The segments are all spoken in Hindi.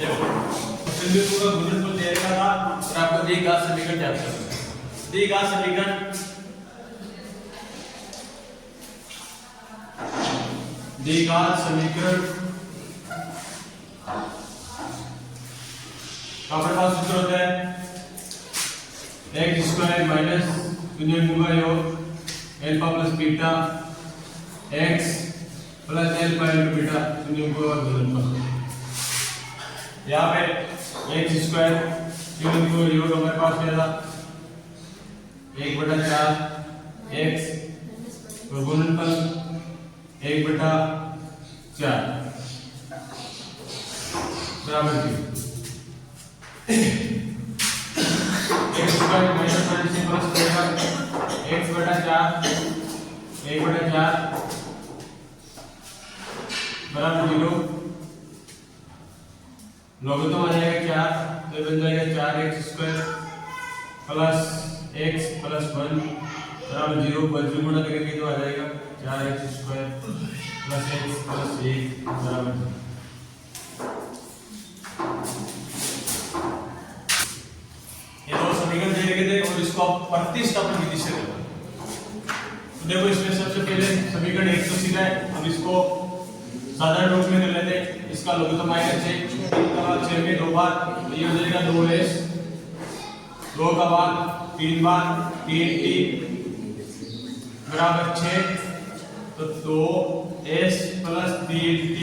देखो बिंदु का गुणनफल दे रखा था और आपको द्विघात समीकरण ज्ञात करना है। द्विघात समीकरण हमारे पास सूत्र होता है x स्क्वायर माइनस शून्य गुणा योग alpha plus beta x plus alpha into beta शून्य गुणा गुणनफल। यहाँ पे x स्क्वायर शून्य गुणा योग हमारे पास क्या था 1/4 x और गुणनफल 1/4 बराबर है x स्क्वायर माइनस माइनस से प्लस करेगा x/4 1/4 बराबर 0 लॉगरिथम आ जाएगा 4 तो बन जाएगा 4x square plus x plus 1 बराबर 0 पर गुणा करेंगे तो आ जाएगा 4x square plus x plus 1 बराबर 0। ये दो समीकरण दे रखे थे और इसको आप प्रतिस्थापन विधि से करो। तो देखो इसमें सबसे पहले समीकरण 1 तो सीधा है, हम इसको साधारण रूप में कर लेते हैं। इसका लघुत्तम आएगा 6 3 का भाग 6 में 2 बार तो ये हो जाएगा 2s 2 का भाग 3 बार 3t बराबर 6 तो 2s प्लस 3t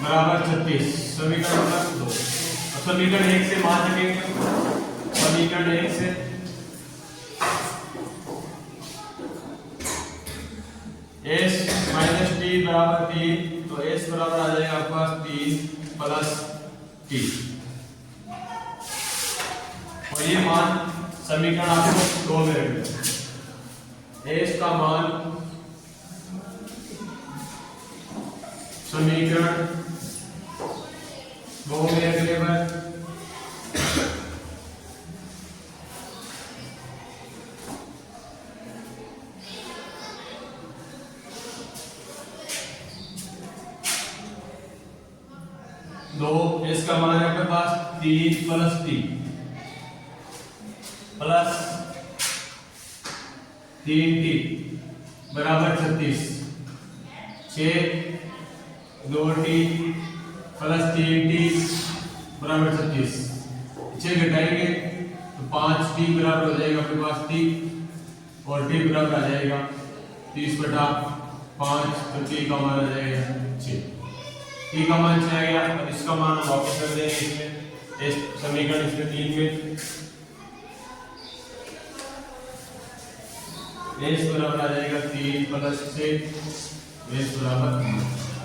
बराबर 36 समीकरण नंबर 2। समीकरण 1 से मान रखेंगे समीकरण 1 से s माइनस t बराबर 3 तो s बराबर आ जाएगा आपके पास 3 प्लस t और ये मान समीकरण आपको 2 में रखना। s का मान समीकरण 2 में रखने पर दो इसका मान है आपके पास 3 प्लस 3 प्लस 3t बराबर 36 6 2t प्लस 3t बराबर 36 6 घटाएंगे तो 5t बराबर हो जाएगा आपके पास 30 और t बराबर आ जाएगा 30/5 तो t का मान आ जाएगा 6। t का मान 6 आ गया और इसका मान वापस कर देंगे इसमें इस समीकरण इसमें 3 में s बराबर आ जाएगा 3 प्लस 6 s बराबर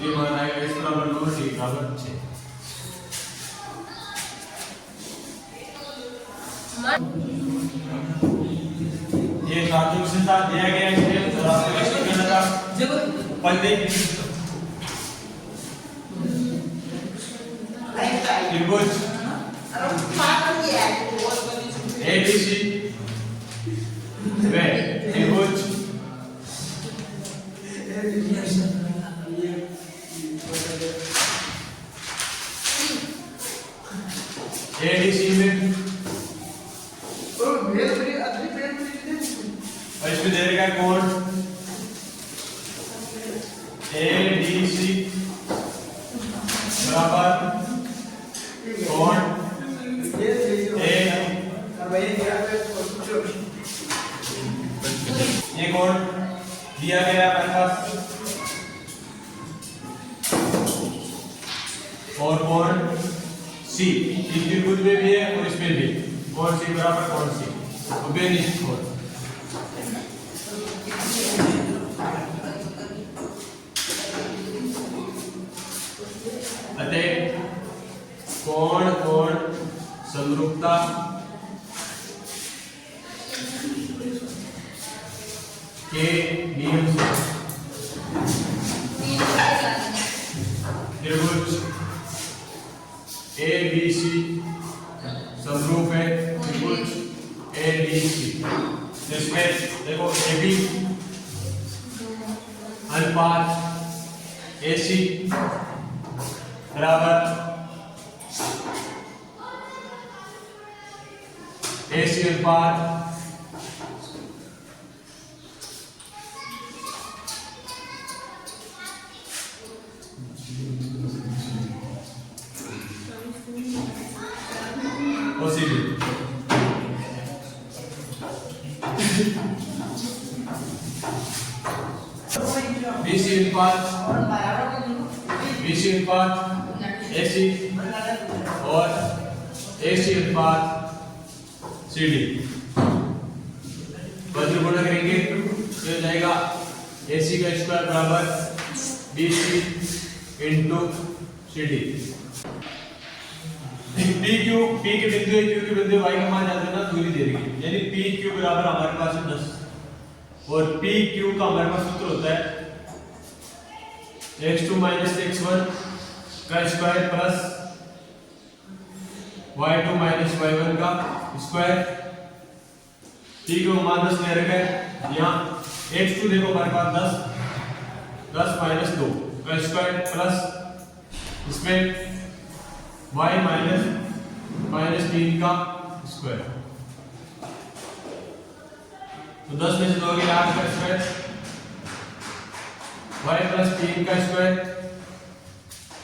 ये मान आएगा s बराबर 9 t बराबर 6। ये सातों से साथ दिया गया है और आपको कैसे करना था पहले त्रिभुज ABC वे त्रिभुज ADC में और इसमें दे रखा है कोण ADC बराबर कोण ये कोण दिया गया है हमारे पास और कोण C इस त्रिभुज में भी है और इसमें भी कोण C बराबर कोण C उभयनिष्ठ कोण। अतः कोण कोण समरूपता के नियम से त्रिभुज ABC समरूप है त्रिभुज ADC जिसमें देखो AB अनुपात AC बराबर AC अनुपात OCD। BC अनुपात AC और AC अनुपात CD। वज्र गुणा करेंगे तो हो जाएगा AC का स्क्वायर बराबर BC into CD। PQ P के बिंदु Q के बिंदु y का मान जाते ना दूरी दे रही है, यानी PQ बराबर हमारे पास है 10 और PQ का हमारे पास सूत्र होता है x2 - x1 का स्क्वायर प्लस y2 - y1 का स्क्वायर। P को मान 10 ले रखे हैं, यहाँ x2 देखो हमारे पास 10 - 2 का स्क्वायर प्लस इसमें y - 3 का स्क्वायर। तो 10 में से 2 के 8 का स्क्वायर y + 3 का स्क्वायर,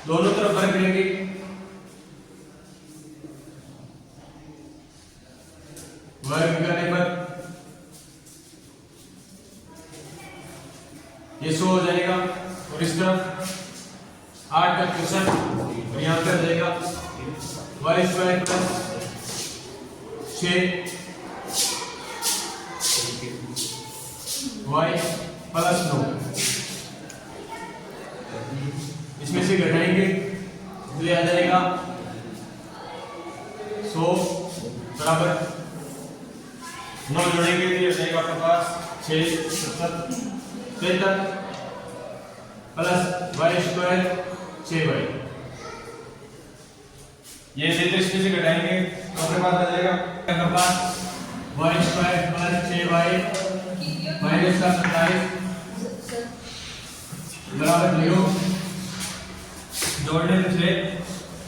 दोनों तरफ वर्ग करेंगे वर्ग करने पर ये 100 हो जाएगा और इस तरफ 8 का 64 और यहाँ पर जाएगा y² + 6 y + 9। इसमें से घटाएंगे तो आ जाएगा 100 बराबर 9 जोड़ेंगे तो ये जाएगा आपके पास 6 73 प्लस y² 6y। ये इसमें से घटाएंगे तो अपने पास आ जाएगा आपके पास y² + 6y -27 बराबर 0। जोड़ने से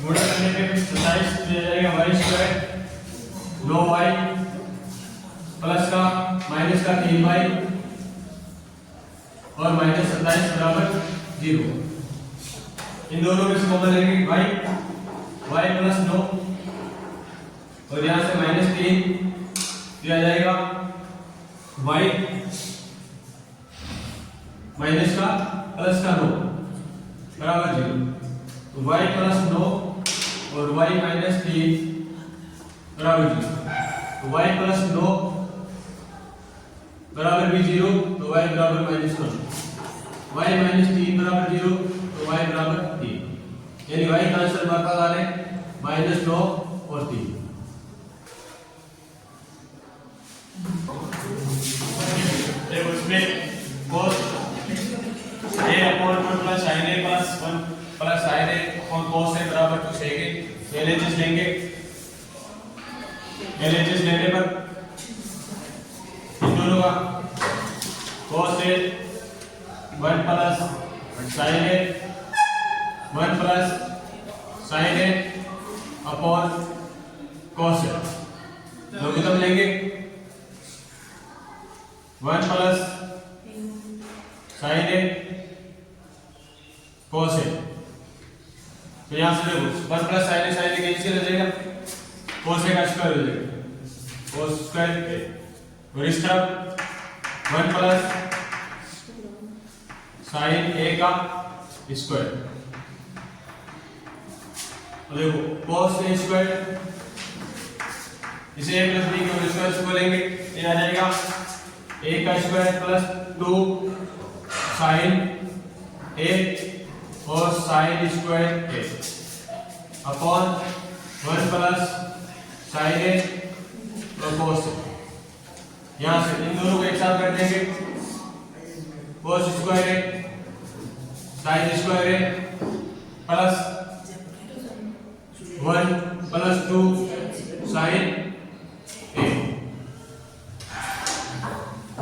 गुणा करने पे 27 दिया जाएगा y² 9y प्लस का माइनस का 3y और -27 बराबर 0। इन दोनों में से कॉमन लेंगे y + 9 और यहाँ से -3 दिया जाएगा y माइनस का प्लस का 9 बराबर 0। तो y + 9 और y - 3 बराबर 0। तो y + 9 बराबर भी 0 तो y बराबर -1। y - 3 बराबर 0 तो y बराबर 3, यानी y का आंसर हमारे पास आ रहे -9 और 3। देखो इसमें cos a/1 + sin a + 1 + sin a और cos a बराबर 2 चाहिए। LHS लेंगे, LHS लेने पर इन दोनों का cos a 1 + sin a 1 + sin a upon cos a लघुत्तम लेंगे 1 + sin a cos a। तो यहां से देखो 1 + sin a कैंसिल हो जाएगा, cos a का स्क्वायर हो जाएगा cos² a और इस तरफ 1 + sin a का स्क्वायर। देखो cos a² इसे a + b के स्क्वायर से बोलेंगे, ये आ जाएगा a का स्क्वायर + 2 sin a और sin² a upon 1 + sin a और cos a। यहाँ से इन दोनों को एक साथ कर देंगे cos² a sin² a plus 1 + 2 sin a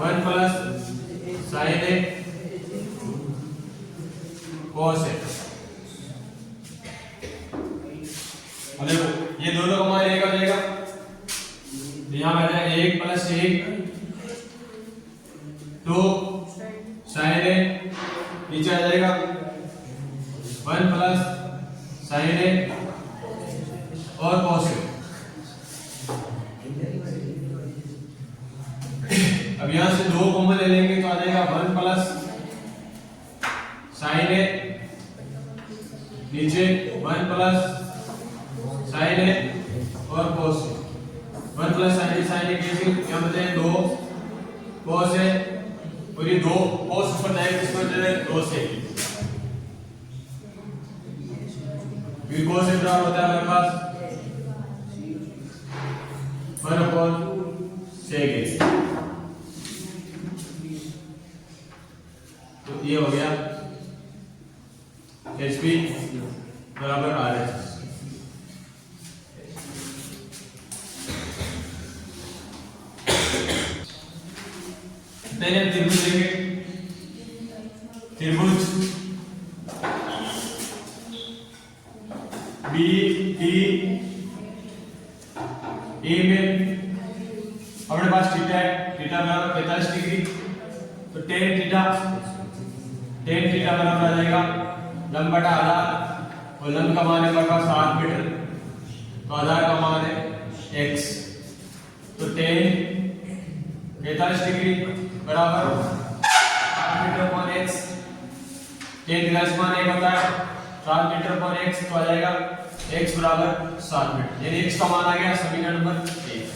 1 + sin a cos a। नीचे आ जाएगा 1 प्लस साइन ए और कॉस ए। अब यहां से 2 कॉमन ले लेंगे तो आ जाएगा 1 प्लस साइन ए, नीचे 1 प्लस साइन ए और कॉस ए। 1 प्लस साइन ए कैसे क्या बचे 2 कॉस ए, और ये 2 कॉस ऊपर जाएगा इसको हो जाएगा 2 से। फिर कॉस ए बराबर होता है हमारे पास 1/sec ए। तो ये हो गया HP बराबर RHS। पहले त्रिभुज लेंगे, त्रिभुज BDE में हमारे पास थीटा है, थीटा बराबर 45 डिग्री, तो tan थीटा बराबर आ जाएगा लंब बटा आधार, और लंब का मान है हमारे पास 7 मीटर, तो आधार का मान है x, तो tan 45 डिग्री बराबर 7 मीटर पर x। tan का मान 1 होता है 7 मीटर पर x, तो आ जाएगा x बराबर 7 मीटर, यानी x का मान आ गया समीकरण नंबर 1।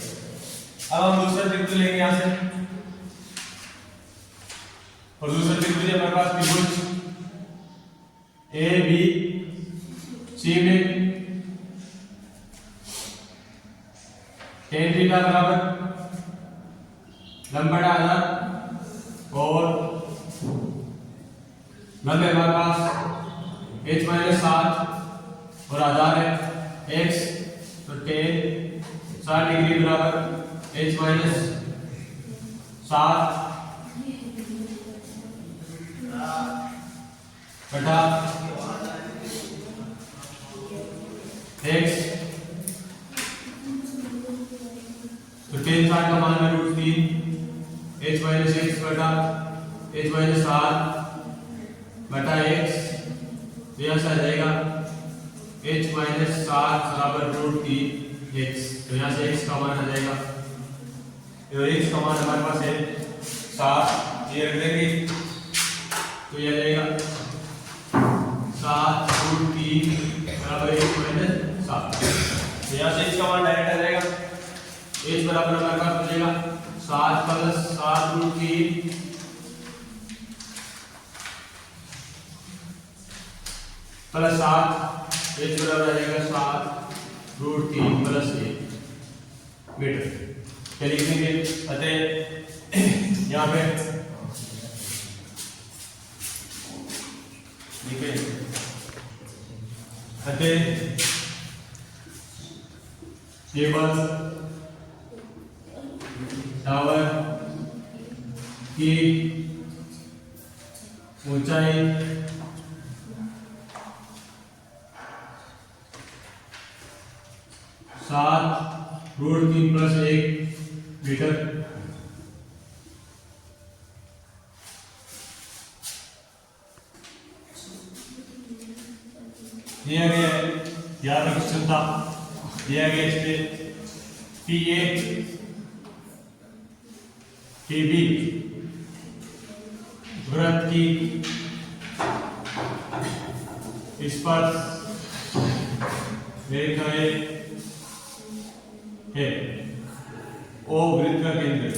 अब हम दूसरा त्रिभुज लेंगे यहां से, और दूसरा त्रिभुज हमारे पास त्रिभुज ABC में tan थीटा बराबर लंब बटा आधार, और लंब है हमारे पास h-7 और आधार है x, तो tan 60 डिग्री बराबर h-7 बटा x, तो tan 60 का मान है √3 h-x बटा h-7 बटा x, तो यहां से आ जाएगा h-7 बराबर √3x, तो यहां से x का मान आ जाएगा, तो x का मान हमारे पास है 7, ये रख देंगे, तो ये आ जाएगा 7 √3 बराबर h-7, तो यहां से x का मान डायरेक्ट आ जाएगा, h बराबर हमारे पास हो जाएगा 7 प्लस 7 √3 प्लस 7, h बराबर आ जाएगा 7 √3 प्लस 1 मीटर। क्या लिखेंगे, अतः यहाँ पे लिखे अतः केबल टावर की ऊंचाई 7 √3 प्लस 1 मीटर। दिया गया है, याद रखो क्षमता दिया गया इस पे PA PB वृत्त की स्पर्श रेखाएं है, O वृत्त का केंद्र है।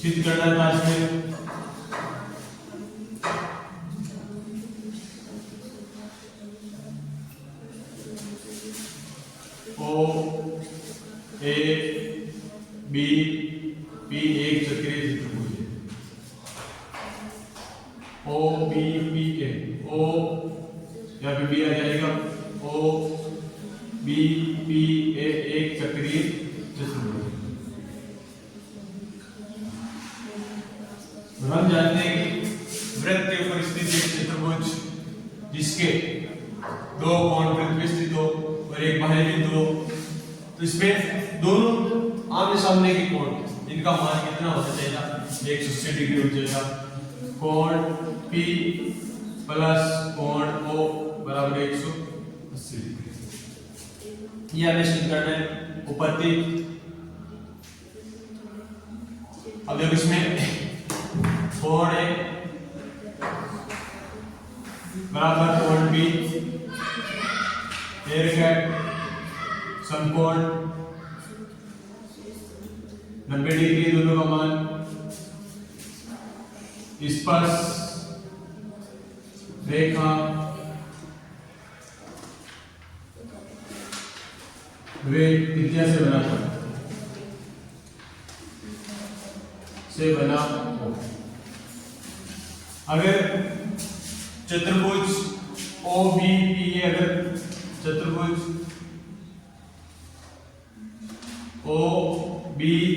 सिद्ध करना था इसमें O A B P एक चक्रीय चतुर्भुज है। O B P A O या फिर B आ जाएगा O B P A एक चक्रीय चतुर्भुज। हम जानते हैं कि वृत्त के ऊपर स्थित एक चतुर्भुज जिसके दो कोण वृत्त में स्थित हो और एक बाह्य बिंदु हो, तो इसमें दोनों आमने सामने के कोण इनका मान कितना होना चाहिए? 180 डिग्री हो जाएगा। कोण P प्लस कोण O बराबर 180 डिग्री। ये हमें सिद्ध करना है उपपत्ति। अब देखो इसमें कोण A बराबर कोण B समकोण 90 डिग्री दोनों का मान, स्पर्श रेखा वे त्रिज्या से बना हो। अगर चतुर्भुज OBPA, अगर चतुर्भुज OBPA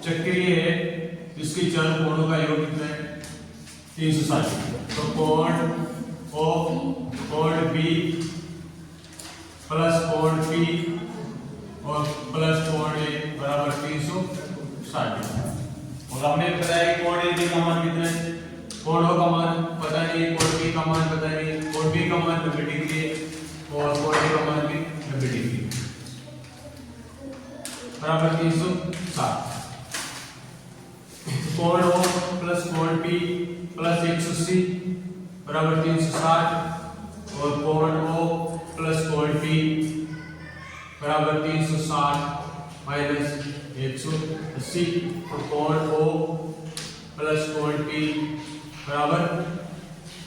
चक्रीय है, इसके चार कोणों का योग कितना है? 360। तो कोण O कोण B प्लस कोण P और प्लस कोण A बराबर 360। और हमने बताया कि कोण A का मान कितना है? कोण O का मान पता नहीं, कोण B का मान पता नहीं, कोण B का मान 90 डिग्री है और कोण A का मान भी 90 डिग्री बराबर 360। कोण O प्लस कोण P प्लस 180 बराबर 360 और कोण O प्लस कोण P बराबर 360 माइनस 180। तो कोण O प्लस कोण P बराबर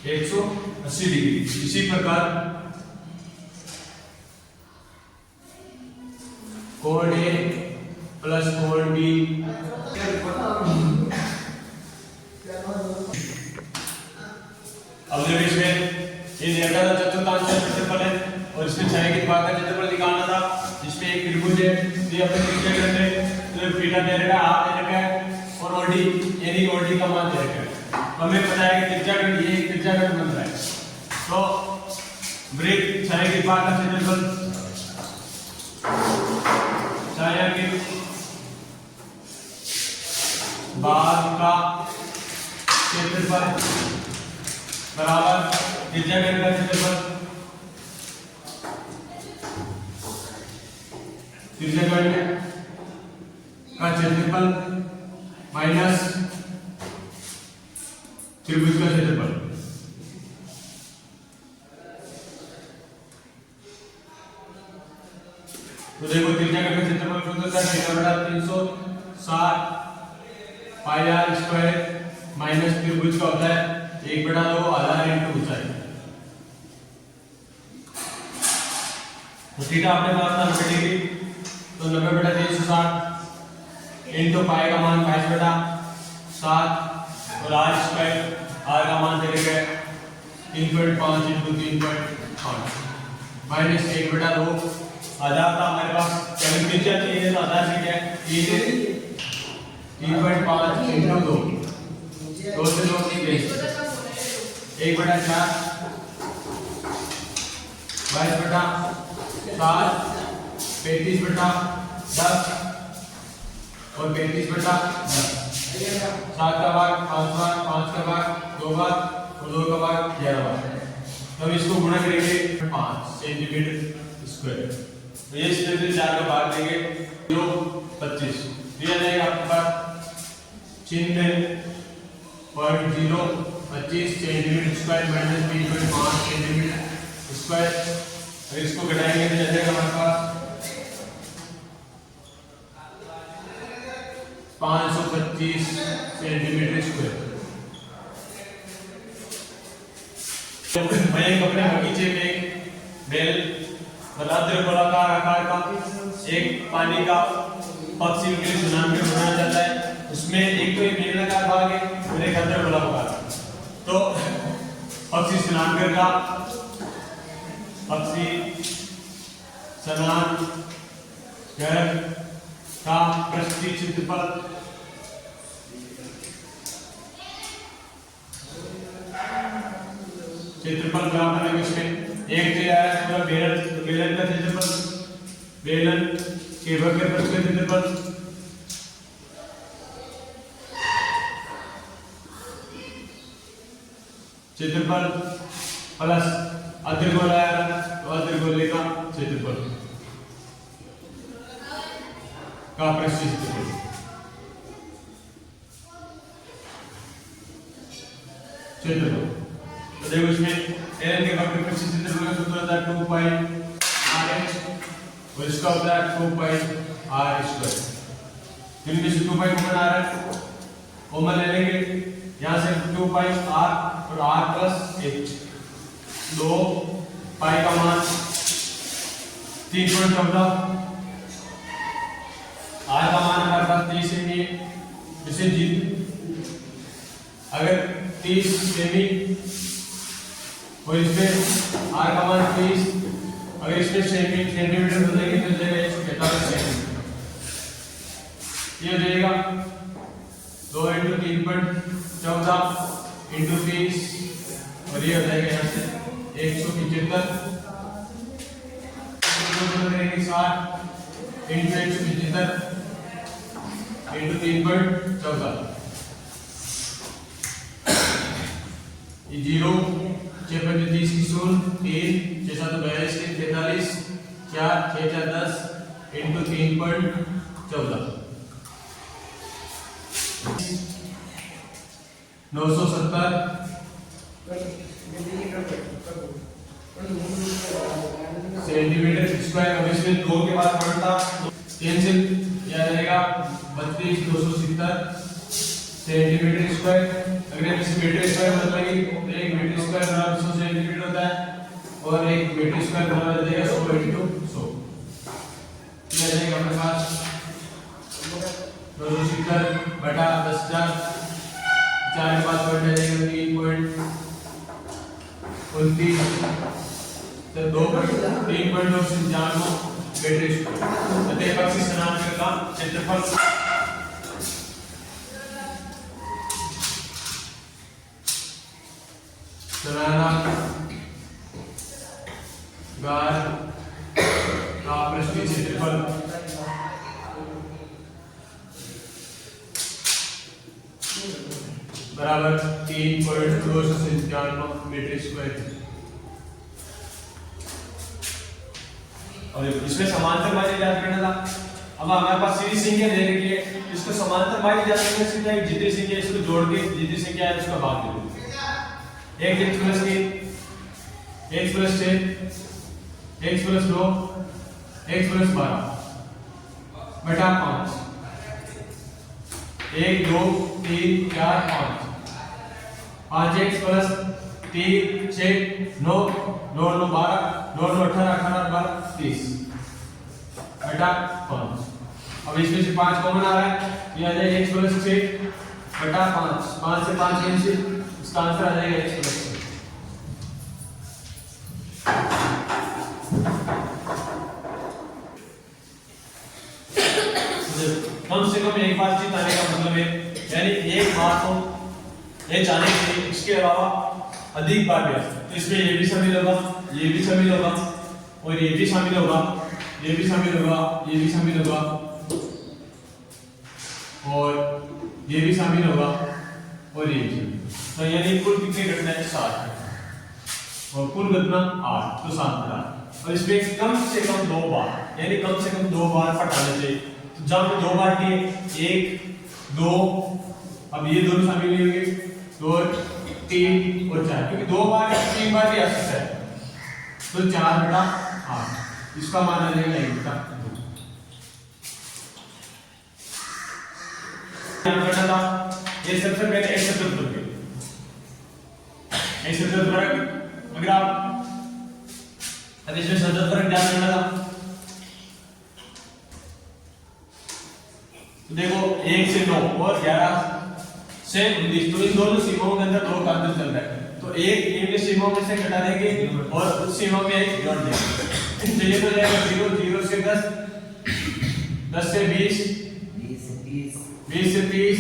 180 डिग्री। इसी प्रकार कोण A प्लस कोण B अब जब इसमें ये दिया था चतुर्थांश क्षेत्रफल है और इसमें छायांकित भाग का क्षेत्रफल निकालना था, जिसमें एक त्रिभुज है, तो ये अपने त्रिज्या करते हैं, तो थीटा दे रखा है, r दे रखा है और OD यानी OD का मान दे रखा है। हमें पता है कि त्रिज्याखंड ये एक त्रिज्याखंड बन रहा है, तो वृत्त छायांकित भाग का क्षेत्रफल छायांकित भाग का क्षेत्रफल बराबर त्रिज्याखंड का क्षेत्रफल, त्रिज्याखंड का क्षेत्रफल माइनस त्रिभुज का क्षेत्रफल। तो देखो त्रिज्याखंड का क्षेत्रफल कितना होता है? थीटा बटा 360 पाई r स्क्वायर माइनस त्रिभुज का होता है 1/2 आधार इंटू ऊंचाई। तो थीटा अपने पास था 90 डिग्री, तो 90/360 इंटू पाई का मान 22/7 और r स्क्वायर r का मान दे रखा है 3.5 इंटू 3.5 माइनस 1/2 आधार था हमारे पास, केवल त्रिज्या चाहिए तो आधार से क्या है 3.5 इंटू 2 से 2 की 1/4 22/7 35/10 और 35/10 7 का भाग 5 बार, 5 का भाग 2 बार और 2 का भाग 11 बार। तो हम इसको गुणा करेंगे 5 सेंटीमीटर स्क्वायर। तो ये इसमें से 4 का भाग देंगे 25 दिया जाएगा आपके पास चिन्ह 0.025 centimetre square minus 3.5 centimetre square. और इसको घटाएंगे तो जाएगा हमारे पास 525 सेंटीमीटर स्क्वायर। मैं अपने बगीचे में बेल बलाद्र गोलाकार आकार का एक पानी का पक्षी के लिए सुनामी बनाना चाहता है, उसमें एक तो एक बेलनाकार भाग है और एक अंदर गोलाकार। तो पक्षी स्नानगर का पृष्ठीय क्षेत्रफल ग्राम है इसमें एक दिया है पूरा बेलन का क्षेत्रफल, बेलन के वर्ग के पृष्ठ का क्षेत्रफल क्षेत्रफल प्लस अर्धगोला तो अर्धगोले का क्षेत्रफल का पृष्ठीय क्षेत्रफल। तो देखो इसमें एल के वक्र पृष्ठीय क्षेत्रफल का सूत्र होता है 2 पाई RH और इसका होता है 2 पाई R²। इनमें से 2 पाई कॉमन आ रहा है, कॉमन ले लेंगे यहां से 2 पाई R और R प्लस 1 2 पाई का मान 3.14 R का मान हमारे पास 30 सेमी है, इसे जीत अगर 30 सेमी और इसमें R का मान 30 अगर इसमें सेंटीमीटर बदलेंगे तो जाएगा 145 सेंटीमीटर। ये हो जाएगा 2 × 3.14 × 30 और ये हो जाएगा यहाँ से 175 करेंगे 60 × 175 × 3.14 ये 0 6 5 30 की 0 3 6 7 42 43 4 6 4 10 × 3.14 970 सेंटीमीटर स्क्वायर। अब इसमें 2 के बाद पड़ता 3 से यह रहेगा 32,270 सेंटीमीटर स्क्वायर। अगर हम इसे मीटर स्क्वायर बदलेंगे तो 1 मीटर स्क्वायर बराबर 100 सेंटीमीटर होता है और 1 मीटर स्क्वायर बराबर हो जाएगा 100 × 100। यह रहेगा हमारे पास 270 बटा 10,000 4 के बाद पड़ जाएगा 3.29 तो 3.9 से 4 मीटर स्क्वायर। अतः बक्सी समानांतर का क्षेत्रफल समानांतर का पृष्ठीय क्षेत्रफल बराबर 3.297 मीटर स्क्वायर। और इसमें समांतर बाई ज्ञात करना था। अब हमारे पास सीरीज संख्या दे रखी है, इसको समांतर बाई ज्ञात करने से क्या जितनी संख्या इसको जोड़ के जितनी संख्या है उसका भाग दे दो। 1 x + 3 x + 6 x + 2 x + 12 बटा 5 1 2 3 4 5 5x + 3 6 9 9 9 12 9 9 18 18 12 30 बटा 5। अब इसमें से 5 कॉमन आ रहा है, ये आ जाएगा x + 6 बटा 5 5 से 5 कैंसिल, इसका आंसर आ जाएगा x + 6। कम से कम एक बार जीत आने का मतलब है यानी एक बार तो ये जाने के लिए इसके अलावा अधिक बार भी तो इसमें ये भी शामिल होगा, ये भी शामिल होगा और ये भी शामिल होगा, ये भी शामिल होगा, ये भी शामिल होगा और ये भी शामिल होगा और ये भी। तो यानी कुल कितनी घटना है 7 और कुल घटना 8 तो 7 बटा। और इसमें कम से कम 2 बार यानी कम से कम 2 बार पटाने चाहिए। तो जब 2 बार किए 1 2 अब ये दोनों शामिल नहीं होंगे 2 3 और 4 क्योंकि 2 बार 3 बार भी आ सकता है तो 4 बटा 8 इसका मान आ जाएगा 1 बटा 2। ध्यान रखना था ये सबसे पहले एक शब्द बोलेंगे एक शब्द फर्क अगर आप अब इसमें शब्द फर्क ध्यान रखना था। तो देखो 1 से 9 और 11 से 19 तो इन दोनों सीमाओं के अंदर 2 का अंतर चल रहा है तो एक इन सीमाओं में से घटा देंगे और उस सीमा में एक जोड़ देंगे तो ये तो जाएगा 0 0 से 10 10 से 20 20 से 30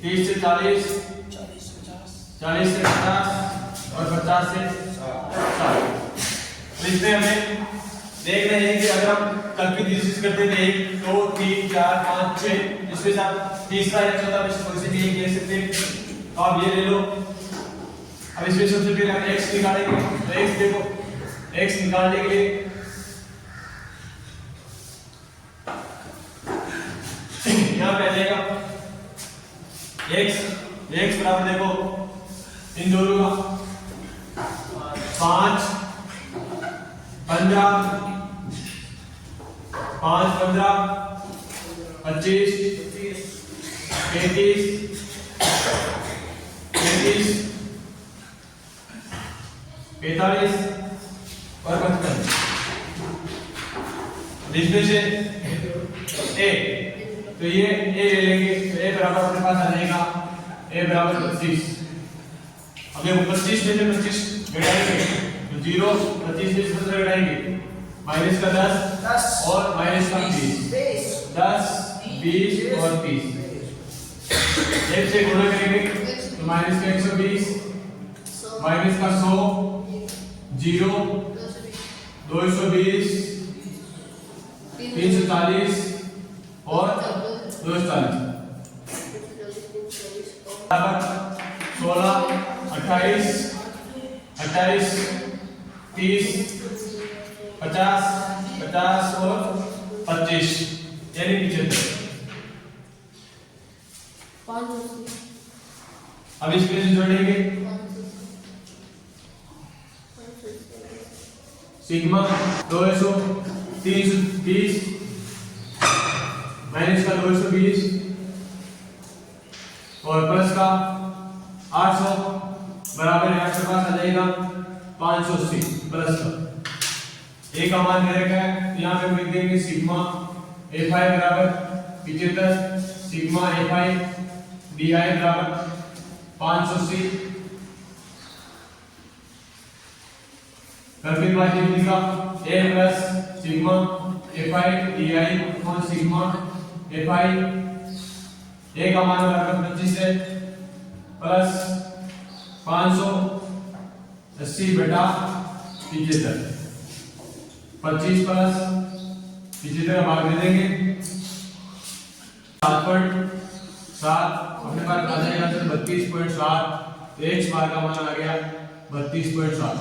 30 से 40 40 से 50 और 50 से 60। इसमें हमें देख रहे हैं कि अगर हम कल्पित डिजिट करते थे 1 2 3 4 5 6 इसके साथ तीसरा या चौथा भी ले सकते हैं तो आप ये ले लो। अब इसमें सबसे पहले हम x निकालेंगे। तो x देखो, x निकालने के लिए यहाँ पे आ जाएगा x बराबर देखो इन दोनों का 5 15 5 15 25 35 35 45 और 55। इसमें से a, तो ये a ले लेंगे, तो a बराबर अपने पास आ जाएगा a बराबर 25। अब देखो 25 में से 25 घटाएंगे तो 0, 25 में से 17 घटाएंगे माइनस का 10 और माइनस का 20, 10 20 और 30। एक से गुणा करेंगे तो माइनस का 120, माइनस का 100, 0, 220, 340 और 240 16, 28, 28, 30, 50, 50 और 25 यानी 75। अब इसमें से जोड़ेंगे सिग्मा 200 330 माइनस का 220 और प्लस का 800 बराबर यहाँ के पास आ जाएगा 580 प्लस का ए का मान दे रखा है, तो यहाँ पे हम लिख देंगे सिग्मा Fi बराबर 75, सिग्मा Fi Di बराबर 580 कर्विंग वाली लिखा a plus sigma Fi Di upon sigma Fi a का मान बराबर 25 है प्लस 580 बटा 75, 25 प्लस 75 भाग दे देंगे 7.7 अपने पास आ जाएगा 32.7। x बार का मान आ गया 32.7।